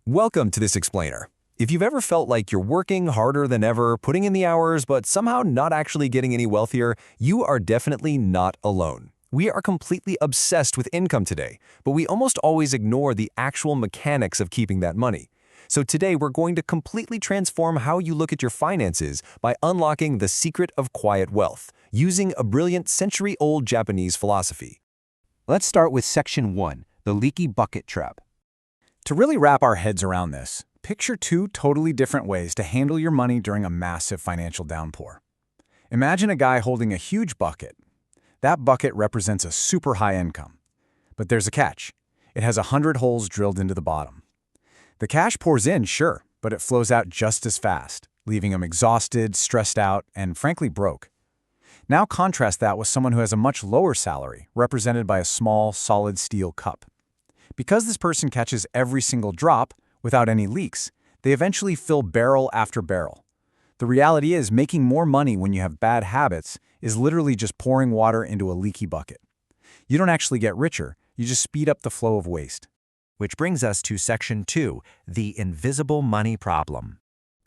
Welcome to this explainer. If you've ever felt like you're working harder than ever, putting in the hours, but somehow not actually getting any wealthier, you are definitely not alone. We are completely obsessed with income today, but we almost always ignore the actual mechanics of keeping that money. So today we're going to completely transform how you look at your finances by unlocking the secret of quiet wealth, using a brilliant century-old Japanese philosophy. Let's start with Section 1, the leaky bucket trap. To really wrap our heads around this, picture two totally different ways to handle your money during a massive financial downpour. Imagine a guy holding a huge bucket. That bucket represents a super high income. But there's a catch. It has 100 holes drilled into the bottom. The cash pours in, sure, but it flows out just as fast, leaving him exhausted, stressed out, and frankly broke. Now contrast that with someone who has a much lower salary, represented by a small, solid steel cup. Because this person catches every single drop without any leaks, they eventually fill barrel after barrel. The reality is, making more money when you have bad habits is literally just pouring water into a leaky bucket. You don't actually get richer, you just speed up the flow of waste. Which brings us to Section 2, the invisible money problem.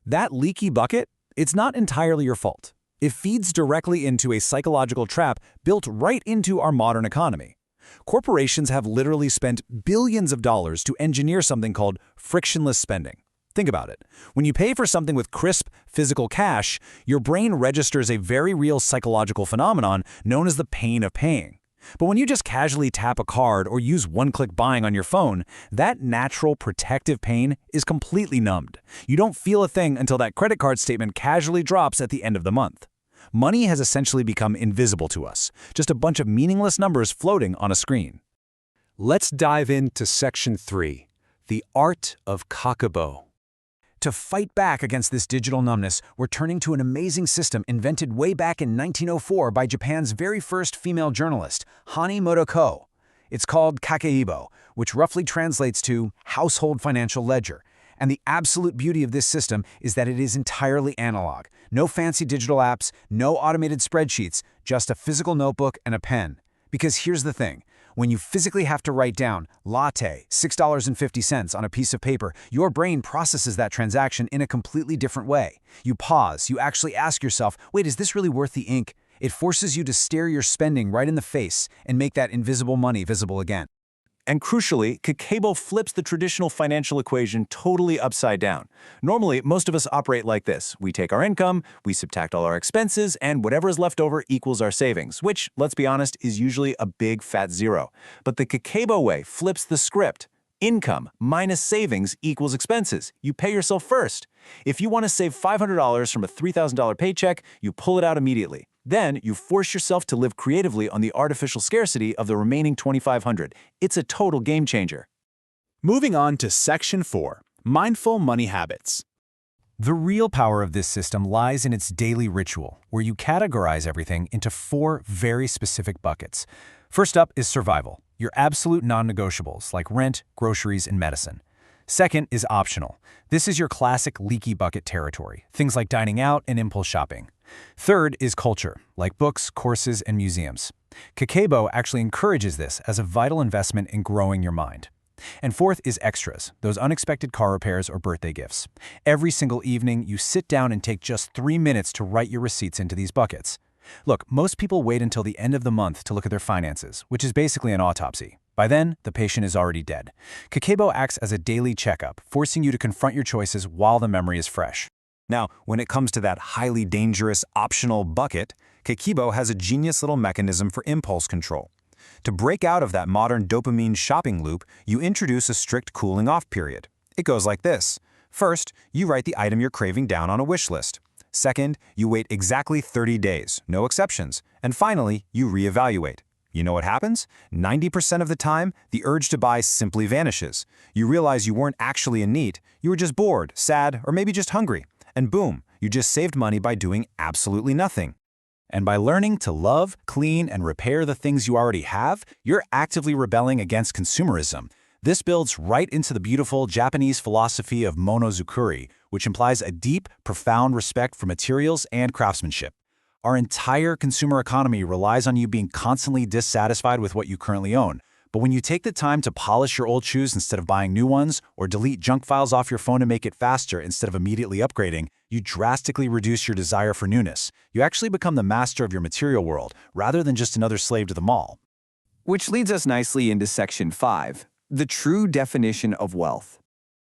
That leaky bucket, it's not entirely your fault. It feeds directly into a psychological trap built right into our modern economy. Corporations have literally spent billions of dollars to engineer something called frictionless spending. Think about it. When you pay for something with crisp, physical cash, your brain registers a very real psychological phenomenon known as the pain of paying. But when you just casually tap a card or use one-click buying on your phone, that natural protective pain is completely numbed. You don't feel a thing until that credit card statement casually drops at the end of the month. Money has essentially become invisible to us, just a bunch of meaningless numbers floating on a screen. Let's dive into Section 3, the art of kakabo. To fight back against this digital numbness, we're turning to an amazing system invented way back in 1904 by Japan's very first female journalist, Hani Motoko. It's called kakeibo, which roughly translates to household financial ledger. And the absolute beauty of this system is that it is entirely analog. No fancy digital apps, no automated spreadsheets, just a physical notebook and a pen. Because here's the thing. When you physically have to write down latte, $6.50 on a piece of paper, your brain processes that transaction in a completely different way. You pause, you actually ask yourself, wait, is this really worth the ink? It forces you to stare your spending right in the face and make that invisible money visible again. And crucially, kakeibo flips the traditional financial equation totally upside down. Normally, most of us operate like this. We take our income, we subtract all our expenses, and whatever is left over equals our savings, which, let's be honest, is usually a big fat zero. But the kakeibo way flips the script. Income minus savings equals expenses. You pay yourself first. If you want to save $500 from a $3,000 paycheck, you pull it out immediately. Then you force yourself to live creatively on the artificial scarcity of the remaining $2,500. It's a total game changer. Moving on to Section 4, mindful money habits. The real power of this system lies in its daily ritual, where you categorize everything into 4 very specific buckets. First up is survival, your absolute non-negotiables like rent, groceries, and medicine. Second is optional. This is your classic leaky bucket territory, things like dining out and impulse shopping. Third is culture, like books, courses, and museums. Kakeibo actually encourages this as a vital investment in growing your mind. And fourth is extras, those unexpected car repairs or birthday gifts. Every single evening, you sit down and take just 3 minutes to write your receipts into these buckets. Look, most people wait until the end of the month to look at their finances, which is basically an autopsy. By then, the patient is already dead. Kakeibo acts as a daily checkup, forcing you to confront your choices while the memory is fresh. Now, when it comes to that highly dangerous optional bucket, kakeibo has a genius little mechanism for impulse control. To break out of that modern dopamine shopping loop, you introduce a strict cooling off period. It goes like this. First, you write the item you're craving down on a wish list. Second, you wait exactly 30 days, no exceptions. And finally, you reevaluate. You know what happens? 90% of the time, the urge to buy simply vanishes. You realize you weren't actually in need, you were just bored, sad, or maybe just hungry. And boom, you just saved money by doing absolutely nothing. And by learning to love, clean, and repair the things you already have, you're actively rebelling against consumerism. This builds right into the beautiful Japanese philosophy of monozukuri, which implies a deep, profound respect for materials and craftsmanship. Our entire consumer economy relies on you being constantly dissatisfied with what you currently own, But when you take the time to polish your old shoes instead of buying new ones, or delete junk files off your phone to make it faster instead of immediately upgrading, you drastically reduce your desire for newness. You actually become the master of your material world, rather than just another slave to the mall. Which leads us nicely into Section 5, the true definition of wealth.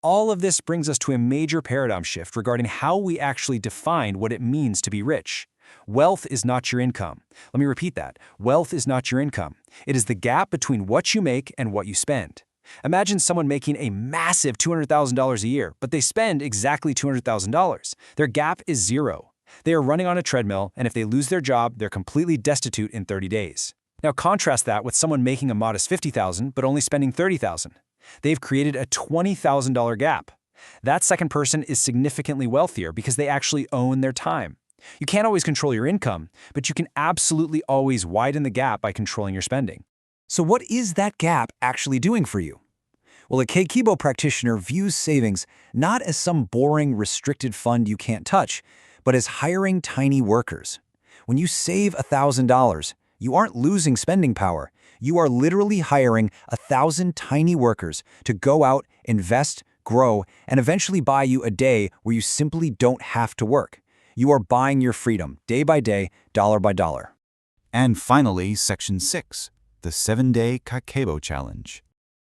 All of this brings us to a major paradigm shift regarding how we actually define what it means to be rich. Wealth is not your income. Let me repeat that. Wealth is not your income. It is the gap between what you make and what you spend. Imagine someone making a massive $200,000 a year, but they spend exactly $200,000. Their gap is zero. They are running on a treadmill, and if they lose their job, they're completely destitute in 30 days. Now contrast that with someone making a modest $50,000 but only spending $30,000. They've created a $20,000 gap. That second person is significantly wealthier because they actually own their time. You can't always control your income, but you can absolutely always widen the gap by controlling your spending. So what is that gap actually doing for you? Well, a Keikibo practitioner views savings not as some boring, restricted fund you can't touch, but as hiring tiny workers. When you save $1,000, you aren't losing spending power. You are literally hiring 1,000 tiny workers to go out, invest, grow, and eventually buy you a day where you simply don't have to work. You are buying your freedom, day by day, dollar by dollar. And finally, Section 6, the 7-Day Kakebo Challenge.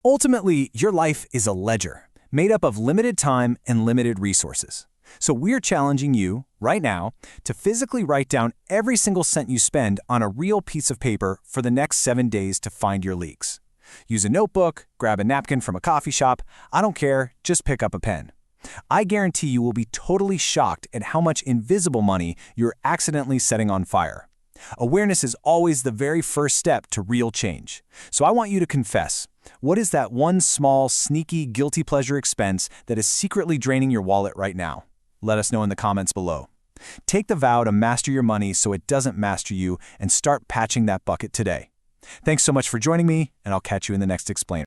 Ultimately, your life is a ledger, made up of limited time and limited resources. So we're challenging you, right now, to physically write down every single cent you spend on a real piece of paper for the next 7 days to find your leaks. Use a notebook, grab a napkin from a coffee shop, I don't care, just pick up a pen. I guarantee you will be totally shocked at how much invisible money you're accidentally setting on fire. Awareness is always the very first step to real change. So I want you to confess, what is that one small, sneaky, guilty pleasure expense that is secretly draining your wallet right now? Let us know in the comments below. Take the vow to master your money so it doesn't master you and start patching that bucket today. Thanks so much for joining me, and I'll catch you in the next Explainer.